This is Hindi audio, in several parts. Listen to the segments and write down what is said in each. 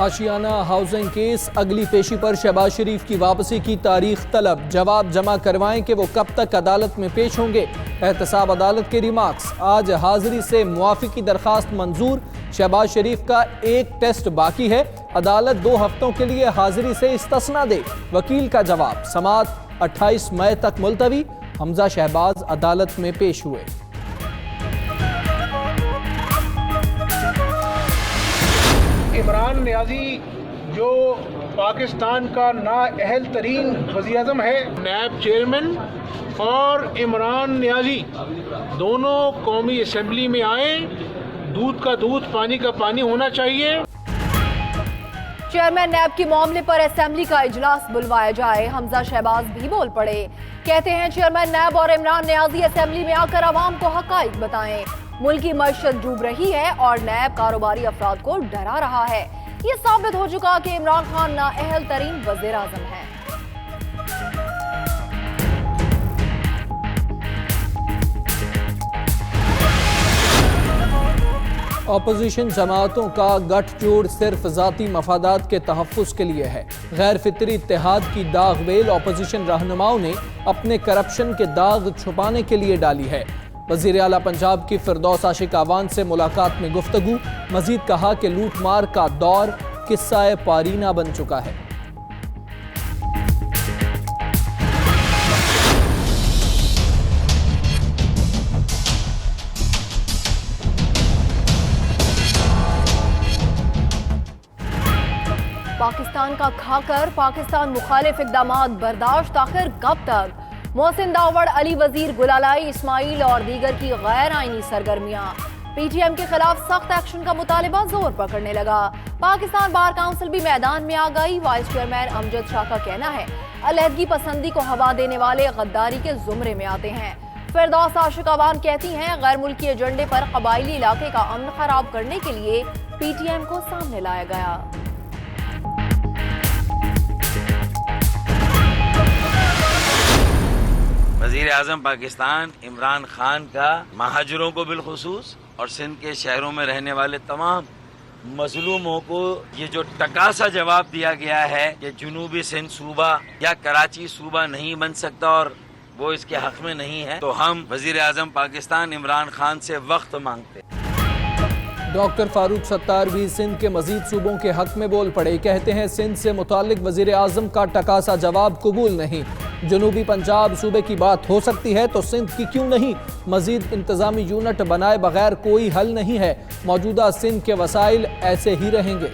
आशियाना हाउसिंग केस अगली पेशी पर शहबाज शरीफ की वापसी की तारीख तलब। जवाब जमा करवाएं कि वो कब तक अदालत में पेश होंगे। एहतसाब अदालत के रिमार्क्स। आज हाजिरी से मुआफी की दरखास्त मंजूर। शहबाज शरीफ का एक टेस्ट बाकी है। अदालत 2 हफ्तों के लिए हाजिरी से इस्तिस्ना दे। वकील का जवाब। समाअत 28 मई तक मुलतवी। हमजा शहबाज अदालत में पेश हुए। इमरान नियाजी जो पाकिस्तान का नाअहल तरीन वज़ीर-ए-आज़म है, नैब चेयरमैन और इमरान नियाजी दोनों कौमी असम्बली में आए। दूध का दूध, पानी का पानी होना चाहिए। चेयरमैन नैब के मामले पर असेंबली का इजलास बुलवाया जाए। हमजा शहबाज भी बोल पड़े। कहते हैं चेयरमैन नैब और इमरान नियाजी असेंबली में आकर आवाम को हकाइक बताएं। मुल्की मईशत डूब रही है और नैब कारोबारी अफराद को डरा रहा है। ये साबित हो चुका कि इमरान खान नाअहल तरीन वज़ीर आज़म है। अपोजिशन जमातों का गठजोड़ सिर्फ ज़ाती मफादात के तहफ़्फ़ुज़ के लिए है। गैर फितरी इत्तेहाद की दागवेल अपोजिशन रहनुमाओं ने अपने करप्शन के दाग छुपाने के लिए डाली है। वज़ीर आला पंजाब की फिरदौस आशिक आवान से मुलाकात में गुफ्तगू। मजीद कहा कि लूटमार का दौर किस्सा पारीना बन चुका है। पाकिस्तान का खाकर पाकिस्तान मुखालिफ इक़दामात बर्दाश्त आखिर कब तक? मोहसिन दावड़, अली वजीर, गुलालाई इस्माइल और दीगर की गैर आईनी सरगर्मियां। पीटीएम के खिलाफ सख्त एक्शन का मुतालिबा जोर पकड़ने लगा। पाकिस्तान बार काउंसिल भी मैदान में आ गई। वाइस चेयरमैन अमजद शाह का कहना है अलहदगी पसंदी को हवा देने वाले गद्दारी के जुमरे में आते हैं। फिरदौस आशिक आवान कहती हैं गैर मुल्की एजेंडे पर कबायली इलाके का अमन खराब करने के लिए पीटीएम को सामने लाया गया। वज़ीर आज़म पाकिस्तान इमरान खान का महाजरों को बिलखुसूस और सिंध के शहरों में रहने वाले तमाम मजलूमों को ये जो टकासा जवाब दिया गया है कि जुनूबी सिंध सूबा या कराची सूबा नहीं बन सकता और वो इसके हक में नहीं है, तो हम वज़ीर आज़म पाकिस्तान इमरान खान से वक्त मांगते हैं। डॉक्टर फारूक सत्तार भी सिंध के मजीद सूबों के हक में बोल पड़े। कहते हैं सिंध से मुतालिक वज़ीर आज़म का टकासा जवाब कबूल नहीं। जनूबी पंजाब सूबे की बात हो सकती है तो सिंध की क्यों नहीं? मजीद इंतजामी यूनिट बनाए बगैर कोई हल नहीं है। मौजूदा सिंध के वसाइल ऐसे ही रहेंगे।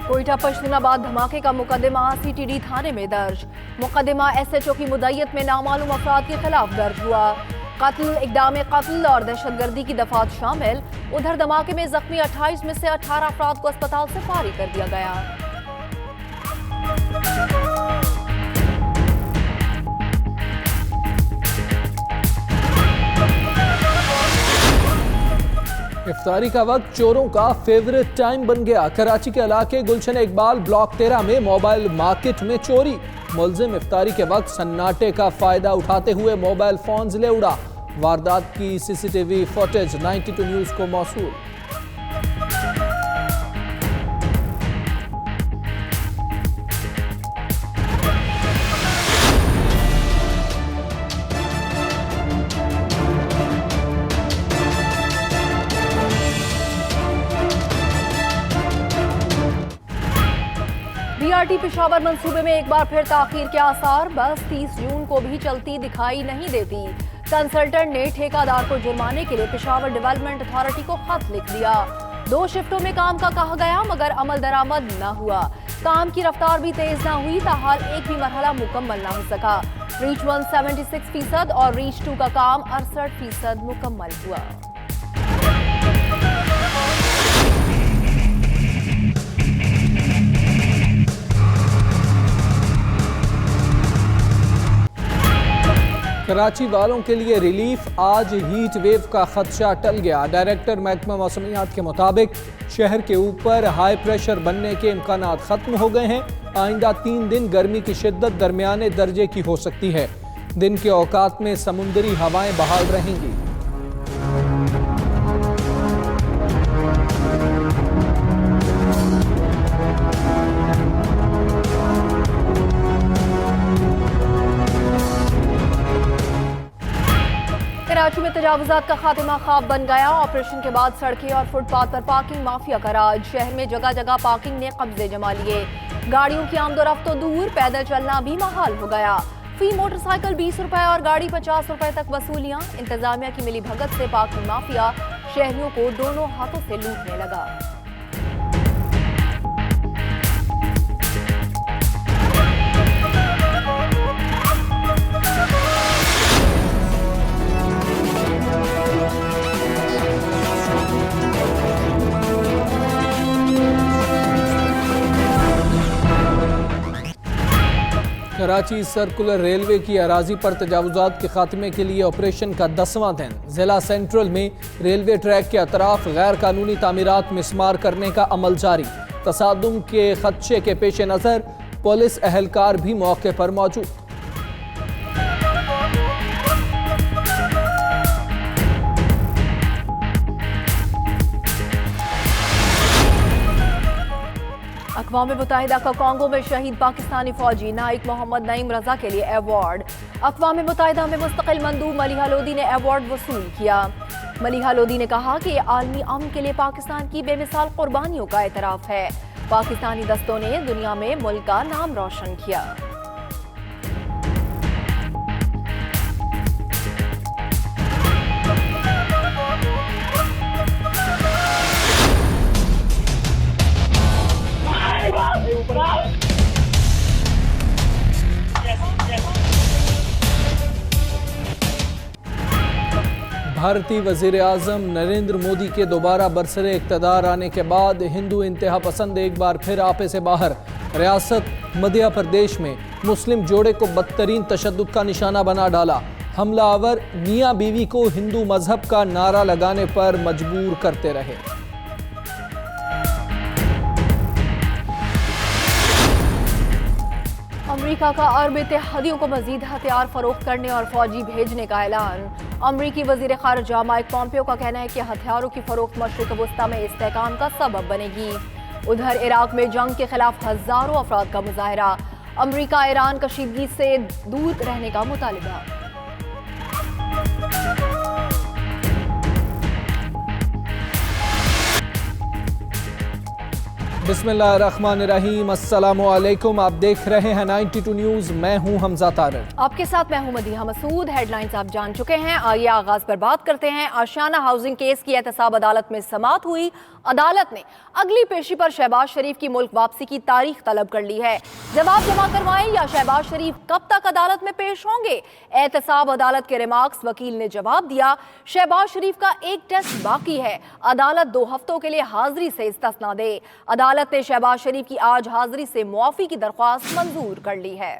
कोयटा पश्तूनाबाद धमाके का मुकदमा सीटीडी थाने में दर्ज। मुकदमा एसएचओ की मुद्दईयत में नामालूम अफराद के खिलाफ दर्ज हुआ। कत्ल, इक़दाम कत्ल और दहशतगर्दी की दफात शामिल। उधर धमाके में जख्मी 28 में से 18 अफराद को अस्पताल से फारिग कर दिया गया। इफ्तारी का वक्त चोरों का फेवरेट टाइम बन गया। कराची के इलाके गुलशन इकबाल ब्लॉक 13 में मोबाइल मार्केट में चोरी। मुलजिम इफ्तारी के वक्त सन्नाटे का फायदा उठाते हुए मोबाइल फोन्स ले उड़ा। वारदात की सीसीटीवी फुटेज 92 न्यूज को मौसूल। बीआरटी पेशावर मंसूबे में एक बार फिर ताखीर के आसार। बस 30 जून को भी चलती दिखाई नहीं देती। कंसल्टेंट ने ठेकेदार को जुर्माने के लिए पेशावर डेवलपमेंट अथॉरिटी को खत लिख दिया। 2 शिफ्टों में काम का कहा गया मगर अमल दरामद न हुआ। काम की रफ्तार भी तेज न हुई, ताहाल एक भी मरहला मुकम्मल न हो सका। रीच 1 76% और रीच 2 का काम 68% मुकम्मल हुआ। कराची वालों के लिए रिलीफ। आज हीट वेव का खदशा टल गया। डायरेक्टर महकमा मौसमियात के मुताबिक शहर के ऊपर हाई प्रेशर बनने के इम्कानात खत्म हो गए हैं। आइंदा 3 दिन गर्मी की शिद्दत दरमियाने दर्जे की हो सकती है। दिन के औकात में समुद्री हवाएं बहाल रहेंगी। कराची में तजावुजात का खात्मा ख्वाब बन गया। ऑपरेशन के बाद सड़कें और फुटपाथ पर पार्किंग माफिया का राज। शहर में जगह जगह पार्किंग ने कब्जे जमा लिए। गाड़ियों की आमदोरफ्त तो दूर, पैदल चलना भी महाल हो गया। फी मोटरसाइकिल 20 रुपए और गाड़ी 50 रुपए तक वसूलियां। इंतजामिया की मिली भगत से पार्किंग माफिया शहरियों को दोनों हाथों से लूटने लगा। कराची सर्कुलर रेलवे की अराजी पर तजावुजात के खात्मे के लिए ऑपरेशन का 10वां दिन। जिला सेंट्रल में रेलवे ट्रैक के अतराफ गैर कानूनी तामीरात मिसमार करने का अमल जारी। तसादुम के खदशे के पेश नज़र पुलिस अहलकार भी मौके पर मौजूद। अक़वाम मुत्तहिदा का कांगो में शहीद पाकिस्तानी फौजी नाइक मोहम्मद नईम रजा के लिए अवार्ड। अक़वाम मुत्तहिदा में मुस्तकिल मंदूब मलिहा लोदी ने अवार्ड वसूल किया। मलिहा लोदी ने कहा कि यह आलमी अमन के लिए पाकिस्तान की बेमिसाल कुर्बानियों का एतराफ़ है। पाकिस्तानी दस्तों ने दुनिया में मुल्क का नाम रोशन किया। भारतीय वज़ीर आज़म नरेंद्र मोदी के दोबारा बरसरे इक़्तिदार आने के बाद हिंदू इंतहा पसंद एक बार फिर आपे से बाहर। रियासत मध्य प्रदेश में मुस्लिम जोड़े को बदतरीन तशद्दुद का निशाना बना डाला। हमलावर मियाँ बीवी को हिंदू मजहब का नारा लगाने पर मजबूर करते रहे। अमेरिका का अरब इत्तेहादियों को मजीद हथियार फरोख्त करने और फौजी भेजने का ऐलान। अमेरिकी वजीर खारजा माइक पॉम्पियो का कहना है कि हथियारों की फरोख्त मशरिक वस्ता में इस्तेहकाम का सबब बनेगी। उधर इराक में जंग के खिलाफ हजारों अफराद का मुजाहरा। अमेरिका ईरान कशीदगी से दूर रहने का मुतालिबा। बिस्मिल्लाहिर्रहमानिर्रहीम, अस्सलामु अलैकुम। आप देख रहे हैं 92 न्यूज़। मैं हूं हमजा तारर। आपके साथ मैं हूं मदीहा मसूद। हेडलाइंस आप जान चुके हैं। आइए आगाज पर बात करते हैं। आशियाना हाउसिंग केस की एहतसाब अदालत में समाअत हुई। अदालत ने अगली पेशी पर शहबाज शरीफ की मुल्क वापसी की तारीख तलब कर ली है। जवाब जमा करवाएं या शहबाज शरीफ कब तक अदालत में पेश होंगे? एहतसाब अदालत के रिमार्क्स वकील ने जवाब दिया, शहबाज शरीफ का एक टेस्ट बाकी है। अदालत 2 हफ्तों के लिए हाजिरी से इस्तिस्ना दे। अदालत ने शहबाज शरीफ की आज हाजिरी से मुआफी की दरख्वास्त मंजूर कर ली है।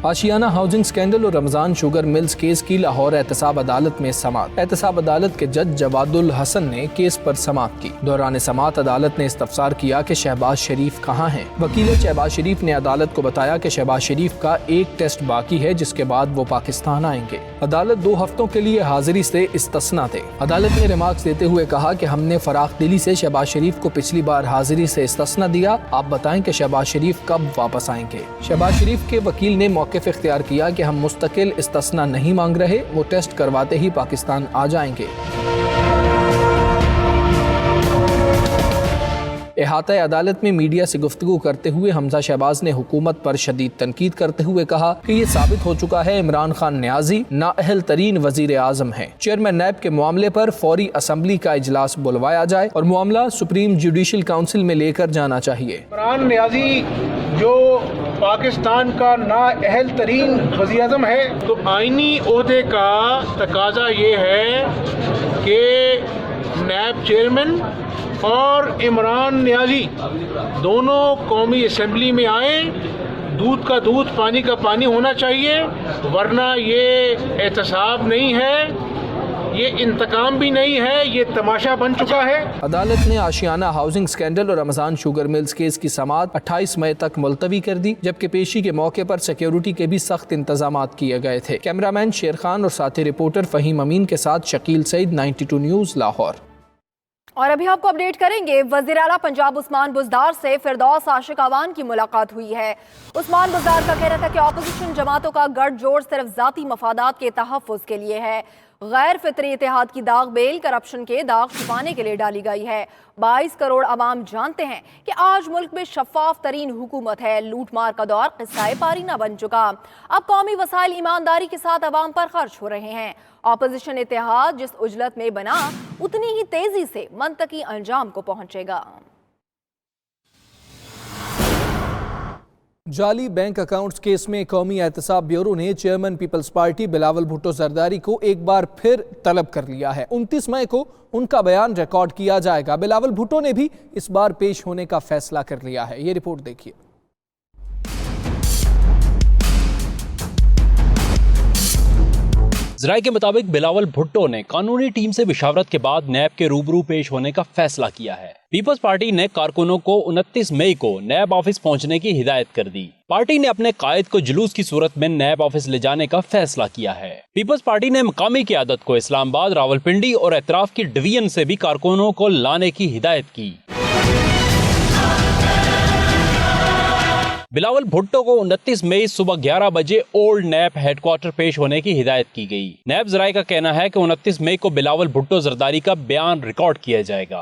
आशियाना हाउसिंग स्कैंडल और रमजान शुगर मिल्स केस की लाहौर एहतसाब अदालत में समाअत। एहतसाब अदालत के जज जवादुल हसन ने केस पर समाअत की। दौरान समाअत अदालत ने इस्तफसार किया कि शहबाज शरीफ कहाँ हैं। वकील शहबाज शरीफ ने अदालत को बताया कि शहबाज शरीफ का एक टेस्ट बाकी है, जिसके बाद वो पाकिस्तान आएंगे। अदालत 2 हफ्तों के लिए हाजिरी से इस्तिस्ना दे। अदालत ने रिमार्क्स देते हुए कहा कि हमने फराख दिली से शहबाज शरीफ को पिछली बार हाजिरी से इस्तिस्ना दिया। आप बताएं कि शहबाज शरीफ कब वापस आएंगे। शहबाज शरीफ के वकील ने मौके इख्तियार किया कि हम मुस्तकिल इस्तिस्ना नहीं मांग रहे, वो टेस्ट करवाते ही पाकिस्तान आ जाएंगे। इहाता अदालत में मीडिया से गुफ्तगू करते हुए हमजा शहबाज ने हुकूमत पर शदीद तनकीद करते हुए कहा कि ये साबित हो चुका है इमरान खान न्याजी नाअहल तरीन वजीर आजम है। चेयरमैन नैब के मामले पर फौरी असम्बली का इजलास बुलवाया जाए और मामला सुप्रीम जुडिशल काउंसिल में लेकर जाना चाहिए। इमरान न्याजी जो पाकिस्तान का नाअहल तरीन वज़ीर आज़म है, तो आईनी ओहदे का तकाजा ये है कि नैब चेयरमैन और इमरान न्याजी दोनों कौमी असम्बली में आए। दूध का दूध पानी का पानी होना चाहिए, वरना ये एहतसाब नहीं है, ये इंतकाम भी नहीं है, ये तमाशा बन चुका है। अदालत ने आशियाना हाउसिंग स्कैंडल और अमेज़न शुगर मिल्स केस की समाअत 28 मई तक मुलतवी कर दी, जबकि पेशी के मौके पर सिक्योरिटी के भी सख्त इंतजाम किए गए थे। कैमरामैन शेर खान और साथी रिपोर्टर फहीम अमीन के साथ शकील सईद, 92 न्यूज़, लाहौर। और अभी आपको अपडेट करेंगे, वज़ीर आला पंजाब उस्मान बुज़दार से फिरदौस आशिक अवान की मुलाकात हुई है। उस्मान बुज़दार का कहना था कि ऑपोजिशन जमातों का गठजोड़ सिर्फ ज़ाती मफादात के तहफ़्फ़ुज़ के लिए है। गैर फितरी इत्तेहाद की दाग बेल करप्शन के दाग छुपाने के लिए डाली गई है। 22 करोड़ अवाम जानते हैं कि आज मुल्क में शफाफ तरीन हुकूमत है। लूटमार का दौर किस्सा पारी न बन चुका। अब कौमी वसाइल ईमानदारी के साथ अवाम पर खर्च हो रहे हैं। ऑपोजिशन इत्तेहाद जिस उजलत में बना, उतनी ही तेजी से मंतकी अंजाम को पहुंचेगा। जाली बैंक अकाउंट्स केस में कौमी एहतसाब ब्यूरो ने चेयरमैन पीपल्स पार्टी बिलावल भुट्टो जरदारी को एक बार फिर तलब कर लिया है। 29 मई को उनका बयान रिकॉर्ड किया जाएगा। बिलावल भुट्टो ने भी इस बार पेश होने का फैसला कर लिया है। ये रिपोर्ट देखिए। ज़राए के मुताबिक बिलावल भुट्टो ने कानूनी टीम से विशावरत के बाद नैब के रूबरू पेश होने का फैसला किया है। पीपल्स पार्टी ने कारकुनों को 29 मई को नैब ऑफिस पहुंचने की हिदायत कर दी। पार्टी ने अपने कायद को जुलूस की सूरत में नैब ऑफिस ले जाने का फैसला किया है। पीपल्स पार्टी ने मकामी क़यादत को इस्लामाबाद, रावलपिंडी और एतराफ की डिवीजन से भी कारकुनों को लाने की हिदायत की। बिलावल भुट्टो को 29 मई सुबह 11 बजे ओल्ड नैब हेडक्वार्टर पेश होने की हिदायत की गई। नैब ज़राए का कहना है कि 29 मई को बिलावल भुट्टो जरदारी का बयान रिकॉर्ड किया जाएगा।